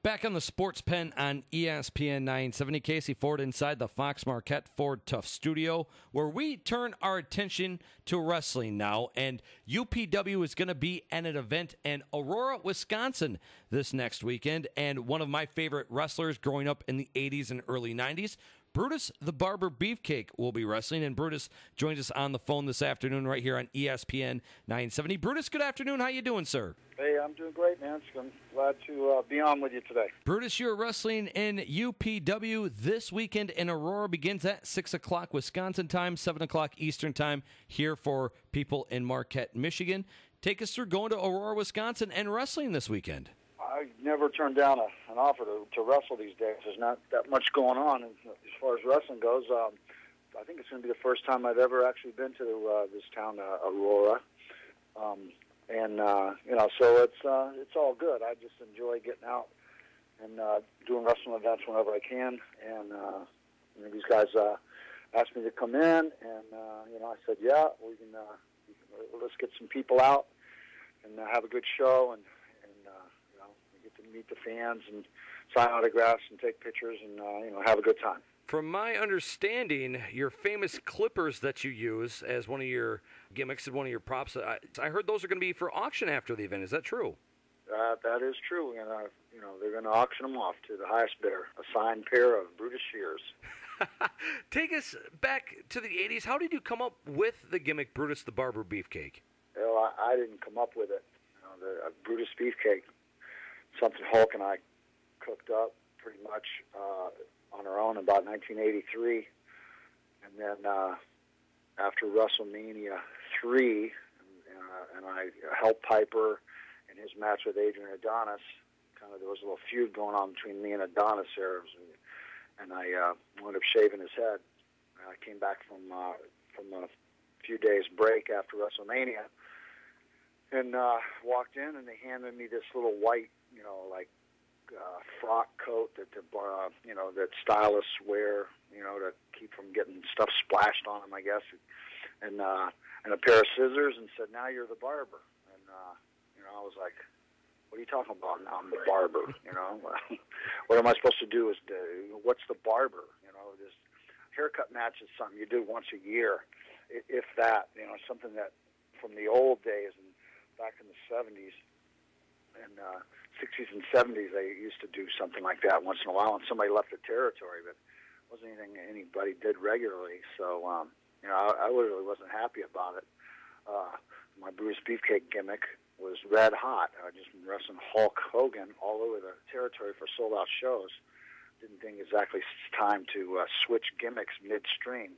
Back on the Sports Pen on ESPN 970, Casey Ford inside the Fox Marquette Ford Tough Studio, where we turn our attention to wrestling now. And UPW is going to be at an event in Aurora, Wisconsin this next weekend. And one of my favorite wrestlers growing up in the 80s and early 90s, Brutus the Barber Beefcake, will be wrestling. And Brutus joins us on the phone this afternoon right here on ESPN 970. Brutus, good afternoon. How you doing, sir? Hey, I'm doing great, man. I'm glad to be on with you today. Brutus, you're wrestling in UPW this weekend in Aurora. Begins at 6 o'clock Wisconsin time, 7 o'clock Eastern time here for people in Marquette, Michigan. Take us through going to Aurora, Wisconsin and wrestling this weekend. I never turn down an offer to wrestle these days. There's not that much going on as far as wrestling goes. I think it's going to be the first time I've ever actually been to this town, Aurora. So it's all good. I just enjoy getting out and doing wrestling events whenever I can. And these guys asked me to come in, and I said, yeah, we can. Let's get some people out and have a good show, and we get to meet the fans and sign autographs and take pictures and have a good time. From my understanding, your famous clippers that you use as one of your gimmicks and one of your props, I heard those are going to be for auction after the event. Is that true? That is true. And, they're going to auction them off to the highest bidder, a signed pair of Brutus shears. Take us back to the 80s. How did you come up with the gimmick Brutus the Barber Beefcake? Well, I didn't come up with it. The Brutus Beefcake, something Hulk and I cooked up pretty much on our own about 1983. And then after WrestleMania 3, and I helped Piper in his match with Adrian Adonis, there was a little feud going on between me and Adonis there, and I wound up shaving his head. I came back from a few days break after WrestleMania, and walked in, and they handed me this little white, frock coat that that stylists wear, to keep from getting stuff splashed on them, I guess, and a pair of scissors, and said, "Now you're the barber." And I was like, "What are you talking about? Now I'm the barber." What am I supposed to do? What's the barber? This haircut match is something you do once a year, if that. Something that from the old days and back in the 70s and 60s and 70s, they used to do something like that once in a while, and somebody left the territory, but it wasn't anything anybody did regularly. So, I really wasn't happy about it. My Brutus Beefcake gimmick was red hot. I just been wrestling Hulk Hogan all over the territory for sold-out shows. Didn't think exactly it's time to switch gimmicks midstream.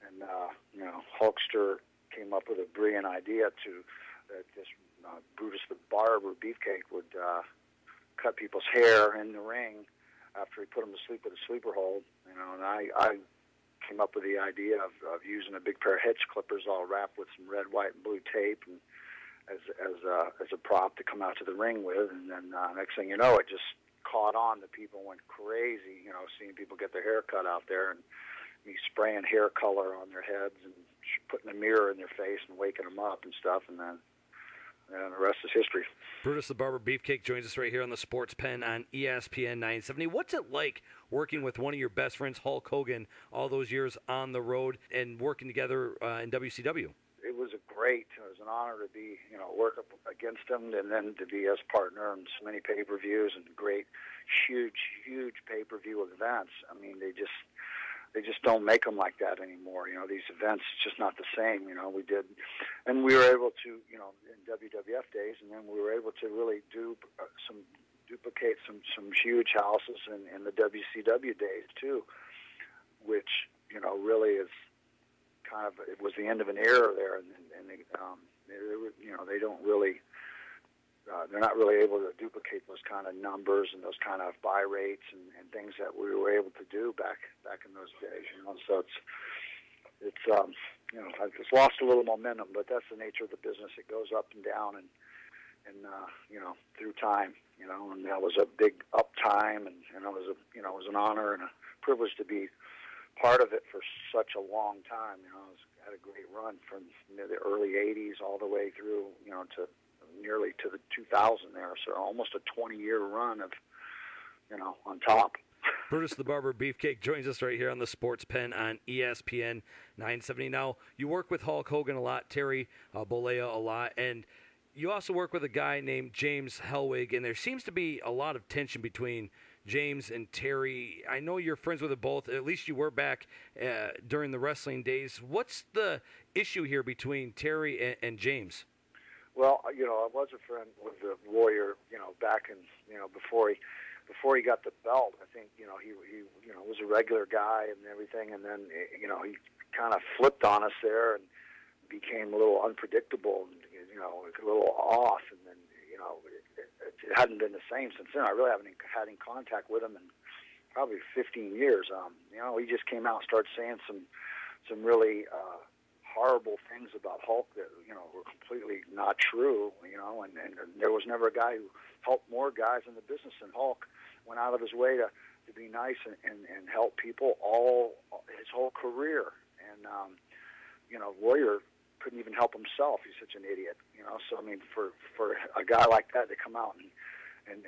And, Hulkster came up with a brilliant idea that this Brutus the Barber Beefcake would cut people's hair in the ring after he put them to sleep with a sleeper hold. And I came up with the idea of using a big pair of hitch clippers all wrapped with some red, white, and blue tape, and as a prop to come out to the ring with. And then next thing you know, it just caught on. The people went crazy, seeing people get their hair cut out there, and me spraying hair color on their heads and putting a mirror in their face and waking them up and stuff, and then the rest is history. Brutus the Barber Beefcake joins us right here on the Sports Pen on ESPN 970. What's it like working with one of your best friends, Hulk Hogan, all those years on the road and working together in WCW? It was great. It was an honor to be, work up against him, and then to be his partner in so many pay-per-views and great, huge pay-per-view events. I mean, they just don't make them like that anymore. These events, it's just not the same. We did, and we were able to, in WWF days, and then we were able to really duplicate some huge houses in the WCW days too, which really is kind of, it was the end of an era there, and they don't really. They're not really able to duplicate those kind of numbers and those kind of buy rates and things that we were able to do back in those days. So it's lost a little momentum, but that's the nature of the business. It goes up and down and through time. And that was a big up time, and it was an honor and a privilege to be part of it for such a long time. I had a great run from the early '80s all the way through to nearly to the 2000 there, so almost a 20-year run of, on top. Brutus the Barber Beefcake joins us right here on the Sports Pen on ESPN 970. Now, you work with Hulk Hogan a lot, Terry Bollea a lot, and you also work with a guy named James Hellwig, and there seems to be a lot of tension between James and Terry. I know you're friends with them both. At least you were back during the wrestling days. What's the issue here between Terry and James? Well, I was a friend with the Warrior, back in, before he got the belt. I think, he was a regular guy and everything, and then, he kind of flipped on us there and became a little unpredictable and, a little off, and then, it hadn't been the same since then. I really haven't had any contact with him in probably 15 years. He just came out and started saying some really horrible things about Hulk that, were completely not true, and there was never a guy who helped more guys in the business than Hulk. Went out of his way to be nice and help people his whole career. And, Warrior couldn't even help himself. He's such an idiot, So, I mean, for a guy like that to come out and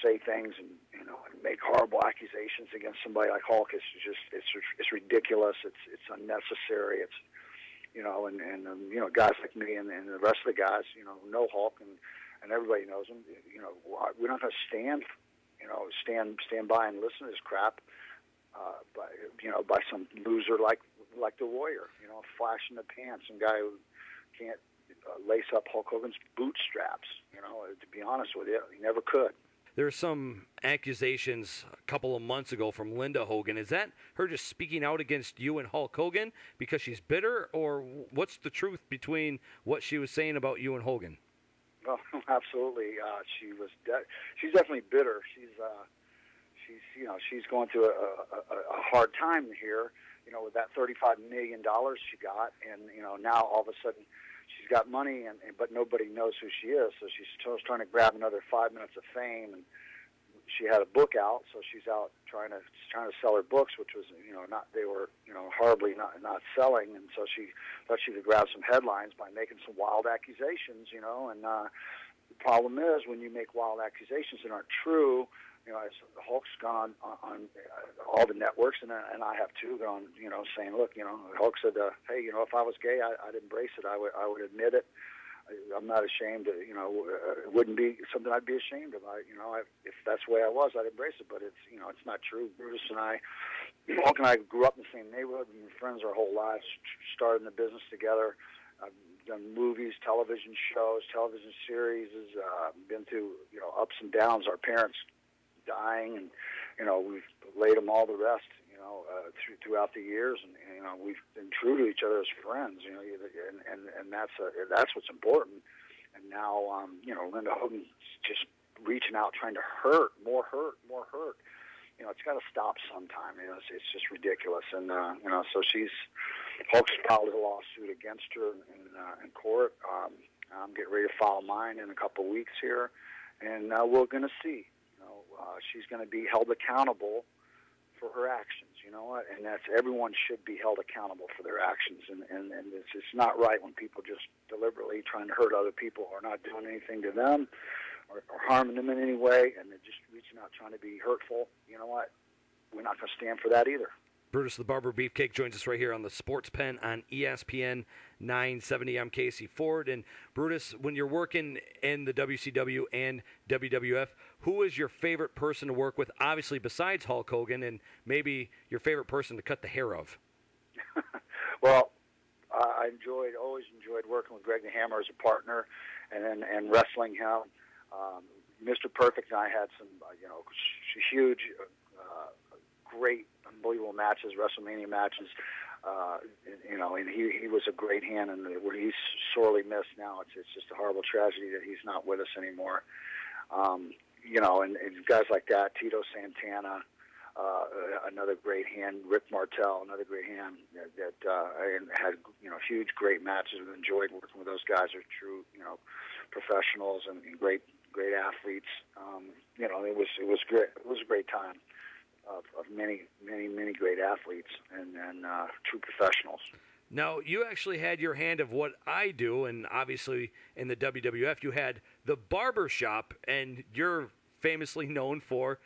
say things and, and make horrible accusations against somebody like Hulk, it's ridiculous. It's unnecessary. It's, guys like me and the rest of the guys, know Hulk and everybody knows him. We're not going to stand by and listen to this crap by some loser like the Warrior, flash in the pants, some guy who can't lace up Hulk Hogan's bootstraps. To be honest with you, he never could. There were some accusations a couple of months ago from Linda Hogan. Is that her just speaking out against you and Hulk Hogan because she's bitter, or what's the truth between what she was saying about you and Hogan? Oh, absolutely. She's definitely bitter. She's going through a hard time here, with that $35 million she got, and now all of a sudden she's got money, but nobody knows who she is. So she's trying to grab another 5 minutes of fame, and she had a book out, so she's out trying to sell her books, which was they were horribly not selling, and so she thought she could grab some headlines by making some wild accusations, and the problem is when you make wild accusations that aren't true. As Hulk's gone on all the networks, and I have too, gone, saying, look, Hulk said, hey, if I was gay, I'd embrace it. I would admit it. I'm not ashamed. It wouldn't be something I'd be ashamed of. If that's the way I was, I'd embrace it. But it's not true. Brutus and Hulk and I grew up in the same neighborhood. We've been friends our whole lives. Started in the business together. I've done movies, television shows, television series. Been through ups and downs. Our parents dying, and we've laid them all the rest, throughout the years, and we've been true to each other as friends, and that's what's important. And now, Linda Hogan's just reaching out, trying to hurt. It's got to stop sometime. It's just ridiculous, and so Hulk's filed a lawsuit against her in court. I'm getting ready to file mine in a couple of weeks here, and we're going to see. She's going to be held accountable for her actions, and that's everyone should be held accountable for their actions, and it's not right when people just deliberately trying to hurt other people who are not doing anything to them or harming them in any way, and they're just reaching out trying to be hurtful. You know what? We're not going to stand for that either. Brutus the Barber Beefcake joins us right here on the Sports Pen on ESPN 970. I'm Casey Ford. And Brutus, when you're working in the WCW and WWF, who is your favorite person to work with, obviously besides Hulk Hogan, and maybe your favorite person to cut the hair of? Well, I always enjoyed working with Greg the Hammer as a partner and wrestling him. Mr. Perfect and I had some, huge, great, unbelievable matches, WrestleMania matches. And he was a great hand, and he's sorely missed now. It's just a horrible tragedy that he's not with us anymore. And guys like that, Tito Santana, another great hand, Rick Martel, another great hand that had huge, great matches. We've enjoyed working with those guys. They're true, professionals and great athletes. It was great. It was a great time of many great athletes and true professionals. Now, you actually had your hand of what I do, and obviously in the WWF, you had the barber shop, and you're famously known for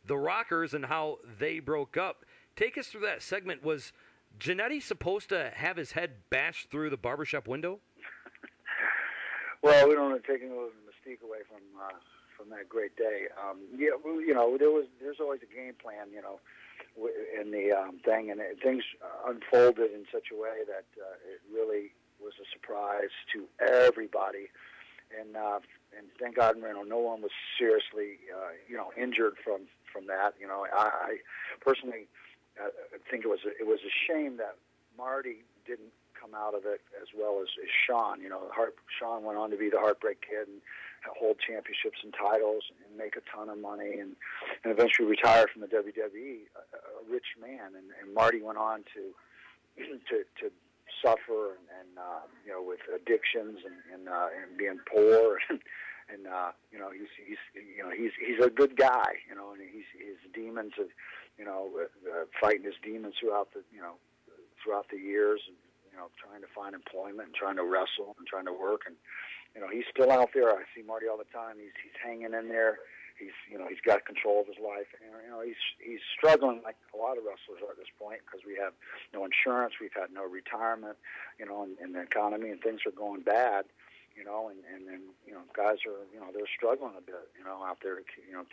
the Rockers and how they broke up. Take us through that segment. Was Jannetty supposed to have his head bashed through the barbershop window? Well, we don't want to take any of the mystique away from that great day. Yeah, well, you know, there's always a game plan, you know, in the thing, and things unfolded in such a way that it really was a surprise to everybody. And thank God, you know, no one was seriously, you know, injured from that. You know, I personally think it was a shame that Marty didn't come out of it as well as Shawn. You know, Shawn went on to be the Heartbreak Kid and hold championships and titles and make a ton of money and eventually retire from the WWE, a rich man. And Marty went on to suffer and you know, with addictions and being poor and you know, he's a good guy, you know, and his demons of, you know, fighting his demons throughout the years, and you know, trying to find employment and trying to wrestle and trying to work. And you know, he's still out there. I see Marty all the time. He's hanging in there. He's got control of his life. And, you know, he's struggling like a lot of wrestlers are at this point, because we have no insurance, we've had no retirement, you know, and the economy and things are going bad, you know, and you know, guys are, you know, they're struggling a bit, you know, out there to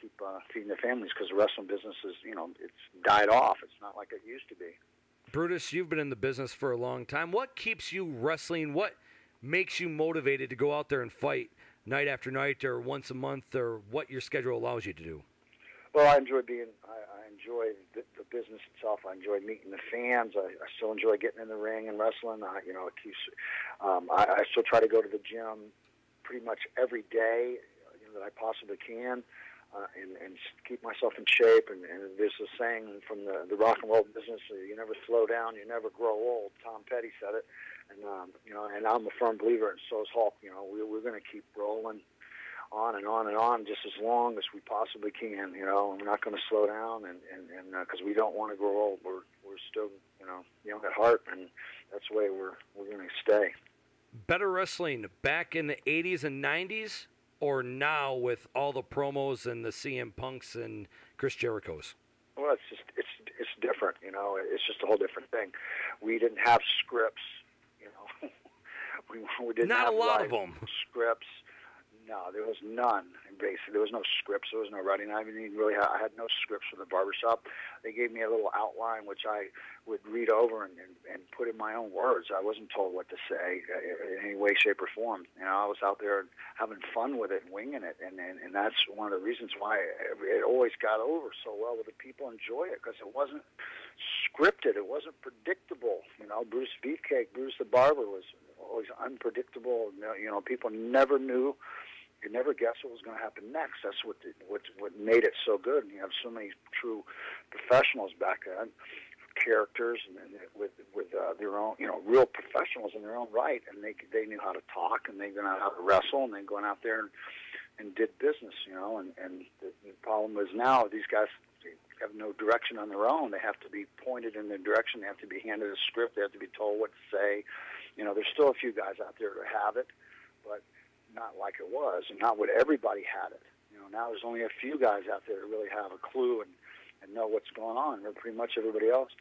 keep feeding their families, because the wrestling business is, you know, it's died off. It's not like it used to be. Brutus, you've been in the business for a long time. What keeps you wrestling? What makes you motivated to go out there and fight night after night or once a month, or what your schedule allows you to do? Well, I enjoy I enjoy the business itself. I enjoy meeting the fans. I still enjoy getting in the ring and wrestling. You know, it keeps. I still try to go to the gym pretty much every day, you know, that I possibly can, and keep myself in shape. And there's a saying from the rock and roll business: you never slow down, you never grow old. Tom Petty said it. And you know, and I'm a firm believer, and so is Hulk. You know, we're going to keep rolling on and on and on just as long as we possibly can. You know, and we're not going to slow down, and because we don't want to grow old. We're still, you know, young at heart, and that's the way we're going to stay. Better wrestling back in the 80s and 90s, or now with all the promos and the CM Punks and Chris Jerichos? Well, it's different. You know, it's just a whole different thing. We didn't have scripts. We didn't Not have a lot of them. Scripts. No, there was none. Basically, there was no scripts. There was no writing. I had no scripts for the barbershop. They gave me a little outline, which I would read over and put in my own words. I wasn't told what to say in any way, shape, or form. You know, I was out there having fun with it, winging it, and that's one of the reasons why it always got over so well with the people. Enjoy it, because it wasn't scripted. It wasn't predictable. You know, Brutus the Barber was always unpredictable. You know, people never knew. You never guess what was going to happen next. That's what made it so good. And you have so many true professionals back then, characters, and with their own, you know, real professionals in their own right. And they knew how to talk, and they knew how to wrestle, and they going out there and did business. You know, and the problem is now these guys have no direction on their own. They have to be pointed in their direction. They have to be handed a script. They have to be told what to say. You know, there's still a few guys out there that have it, but not like it was, and not what everybody had it. You know, now there's only a few guys out there that really have a clue and know what's going on. They're pretty much everybody else,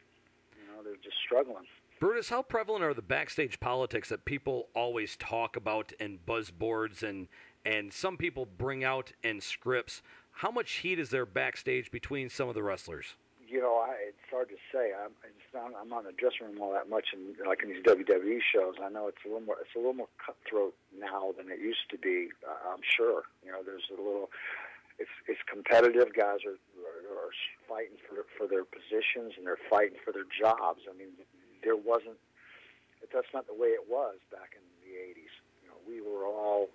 you know, they're just struggling. Brutus, how prevalent are the backstage politics that people always talk about in buzzboards and some people bring out in scripts? How much heat is there backstage between some of the wrestlers? You know, it's hard to say. I'm not in the dressing room all that much, and like in these WWE shows, I know it's a little more cutthroat now than it used to be. I'm sure. You know, there's a little. It's competitive. Guys are fighting for their positions, and they're fighting for their jobs. I mean, there wasn't. That's not the way it was back in the '80s. You know, we were all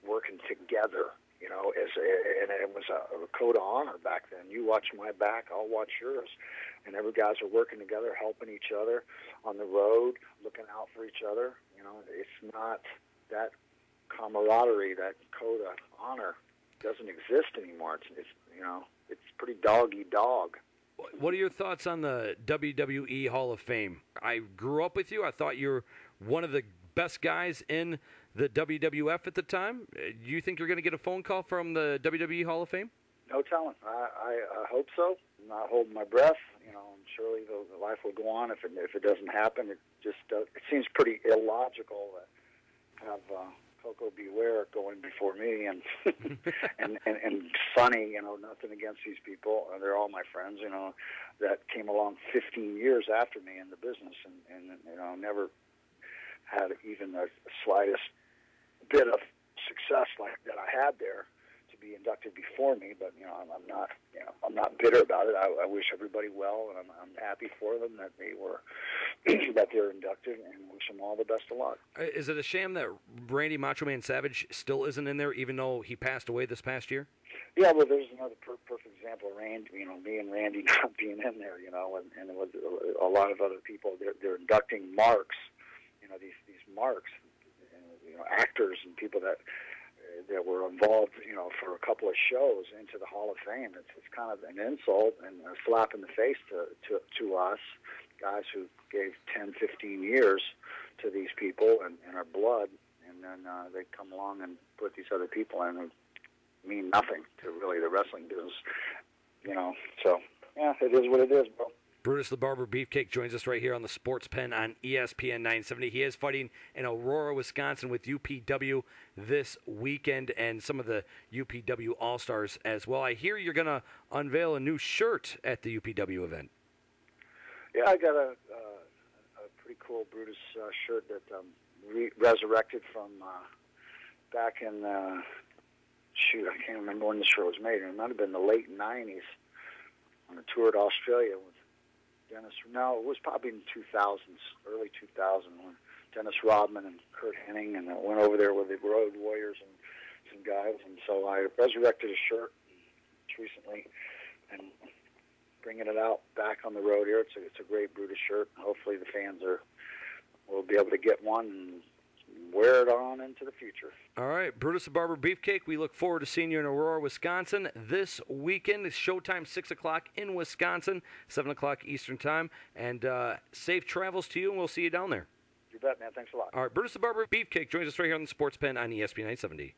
working together. You know, and it was a code of honor back then. You watch my back, I'll watch yours. And every guys are working together, helping each other on the road, looking out for each other. You know, it's not that camaraderie, that code of honor doesn't exist anymore. It's you know, it's pretty dog eat dog. What are your thoughts on the WWE Hall of Fame? I grew up with you. I thought you were one of the best guys in the WWF at the time. Do you think you're going to get a phone call from the WWE Hall of Fame? No telling. I hope so. I'm not holding my breath. You know, and surely the life will go on. If it doesn't happen, it just it seems pretty illogical to have Coco Beware going before me and and Sonny. You know, nothing against these people. They're all my friends. You know, that came along 15 years after me in the business, and you know, never had even the slightest bit of success like that I had there to be inducted before me. But you know, I'm not bitter about it. I wish everybody well, and I'm happy for them that they were that they're inducted, and wish them all the best of luck. Is it a shame that Randy Macho Man Savage still isn't in there, even though he passed away this past year? Yeah, well, there's another perfect example of Randy. You know, me and Randy not being in there. You know, and it was a lot of other people. They're inducting marks. You know, these marks. You know, actors and people that were involved, you know, for a couple of shows into the Hall of Fame. It's kind of an insult and a slap in the face to us, guys who gave 10, 15 years to these people and our blood, and then they come along and put these other people in who mean nothing to really the wrestling business, you know. So, yeah, it is what it is, bro. Brutus the Barber Beefcake joins us right here on the Sports Pen on ESPN 970. He is fighting in Aurora, Wisconsin with UPW this weekend and some of the UPW All-Stars as well. I hear you're going to unveil a new shirt at the UPW event. Yeah, I got a pretty cool Brutus shirt that resurrected from back in, shoot, I can't remember when the shirt was made. It might have been the late 90s on a tour to Australia with Dennis. No, it was probably in 2000s, early 2000, when Dennis Rodman and Kurt Hennig, and I went over there with the Road Warriors and some guys, and so I resurrected a shirt recently and bringing it out back on the road here. It's a great Brutus shirt. Hopefully the fans will be able to get one and wear it on into the future. All right, Brutus the Barber Beefcake, we look forward to seeing you in Aurora, Wisconsin this weekend. It's showtime 6 o'clock in Wisconsin, 7 o'clock Eastern Time. And safe travels to you, and we'll see you down there. You bet, man. Thanks a lot. All right, Brutus the Barber Beefcake joins us right here on the Sports Pen on ESPN 970.